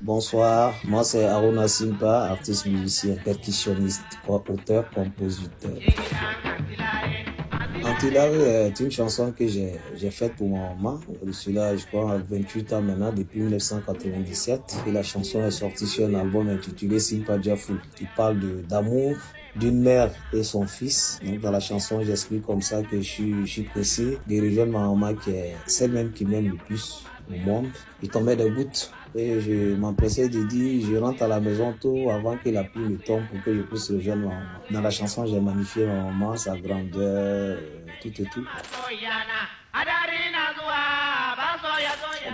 Bonsoir, moi c'est Aruna Simpa, artiste musicien, percussionniste, auteur, compositeur. Antilari est une chanson que j'ai faite pour ma maman. Je suis là, je crois, à 28 ans maintenant, depuis 1997. Et la chanson est sortie sur un album intitulé Simpa Diafou, qui parle d'amour d'une mère et son fils. Donc dans la chanson, j'explique comme ça que je suis pressé de rejoindre ma maman qui est celle même qui m'aime le plus au monde. Il tombait des gouttes. Et je m'empressais de dire, je rentre à la maison tôt avant que la pluie ne tombe pour que je puisse rejoindre ma maman. Dans la chanson, j'ai magnifié ma maman, sa grandeur, tout et tout.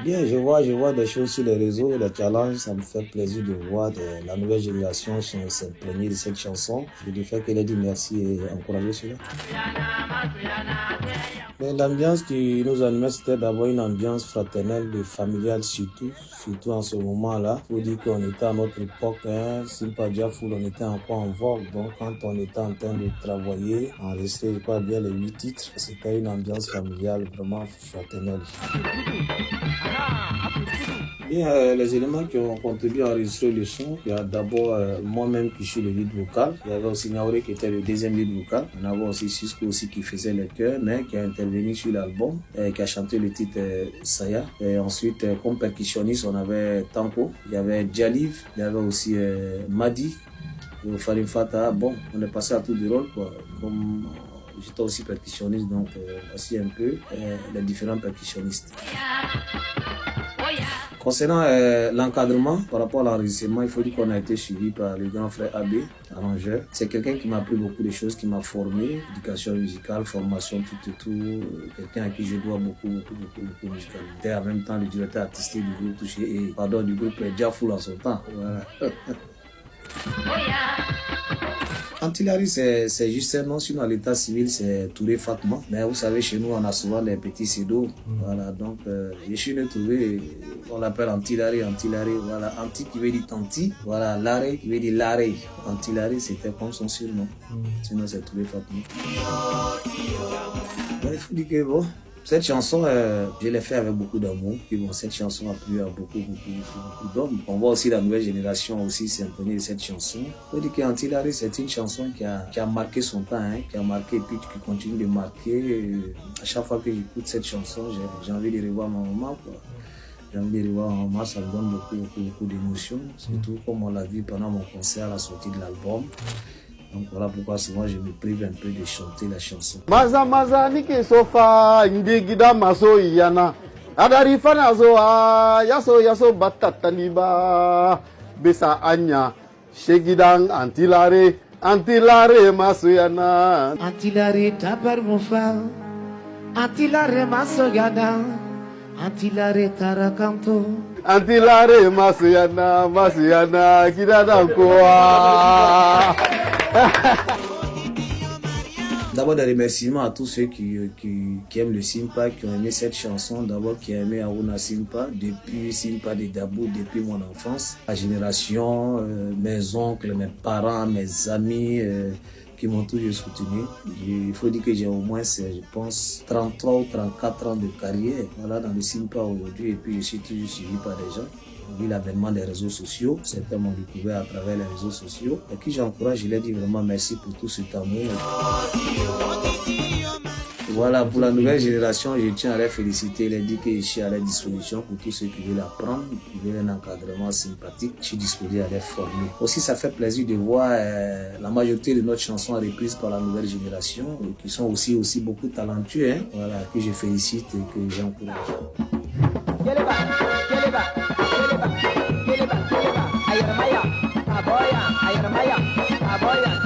Bien, je vois des choses sur les réseaux, les challenges, ça me fait plaisir de voir la nouvelle génération s'imprégner de cette chanson. Je lui fais qu'elle ait dit merci et encourager cela. Mais l'ambiance qui nous animait, c'était d'abord une ambiance fraternelle et familiale surtout en ce moment-là. Il faut dire qu'on était à notre époque, Simpa Diafou, on était encore en vogue. Donc quand on était en train de travailler, enregistrer, je crois bien les 8 titres, c'était une ambiance familiale vraiment fraternelle. Bien, les éléments qui ont contribué à enregistrer le son, il y a d'abord moi-même qui suis le lead vocal. Il y avait aussi Naoré qui était le deuxième lead vocal. On avait aussi Cisco aussi qui faisait les chœurs, mais qui a intervenu sur l'album, qui a chanté le titre Saya. Et ensuite, comme percussionniste, on avait Tanko, il y avait Djaliv, il y avait aussi Madi, Farim Fata. Bon, on est passé à tout de rôle, quoi. Comme j'étais aussi percussionniste, donc voici un peu les différents percussionnistes. Concernant l'encadrement par rapport à l'enregistrement, il faut dire qu'on a été suivi par le grand frère Abbé, arrangeur. C'est quelqu'un qui m'a appris beaucoup de choses, qui m'a formé, éducation musicale, formation, tout. Quelqu'un à qui je dois beaucoup musicalement. Et en même temps le directeur artistique du groupe du groupe Diafou en son temps. Voilà. Antilari, c'est juste un nom, sinon à l'état civil, c'est Touré Fatma. Mais vous savez, chez nous, on a souvent des petits pseudos. Voilà, donc je suis né Touré, on l'appelle Antilari. Voilà, Anti qui veut dire Tanti. Voilà, Laré qui veut dire Laré. Antilari, c'était comme son surnom. Sinon, c'est Touré Fatma. Il faut dire que bon. Cette chanson, je l'ai fait avec beaucoup d'amour. Puis bon, cette chanson a plu à beaucoup d'hommes. On voit aussi la nouvelle génération aussi s'imprégner de cette chanson. Il faut dire qu'Antilari, c'est une chanson qui a marqué son temps, qui a marqué et puis qui continue de marquer. À chaque fois que j'écoute cette chanson, j'ai envie de revoir ma maman, quoi. J'ai envie de revoir ma maman, ça me donne beaucoup d'émotions. Surtout comme on l'a vu pendant mon concert à la sortie de l'album. Donc voilà pourquoi souvent je me prive un peu de chanter la chanson. Maza nike sofa indigida maso yana adari fana zo yaso batataniba besa anya shegidan antilare maso yana antilare tabar mufa antilare maso yana antilare tarakanto antilare maso yana kidada koa. D'abord des remerciements à tous ceux qui aiment le Simpa, qui ont aimé cette chanson, d'abord qui ont aimé Aruna Simpa, depuis Simpa de Dabou, depuis mon enfance, la génération, mes oncles, mes parents, mes amis qui m'ont toujours soutenu. Il faut dire que j'ai au moins, je pense, 33 ou 34 ans de carrière voilà, dans le Simpa aujourd'hui et puis je suis toujours suivi par des gens. Vu l'avènement des réseaux sociaux, certains m'ont découvert à travers les réseaux sociaux. Et qui j'encourage, je leur dis vraiment merci pour tout cet amour. Voilà, pour la nouvelle génération, je tiens à les féliciter, leur dire que je suis à leur disposition pour tous ceux qui veulent apprendre, qui veulent un encadrement sympathique. Je suis disposé à les former. Aussi, ça fait plaisir de voir la majorité de notre chansons reprises par la nouvelle génération, qui sont aussi beaucoup talentueux, voilà, que je félicite et que j'encourage. Ayarmaya, aboya,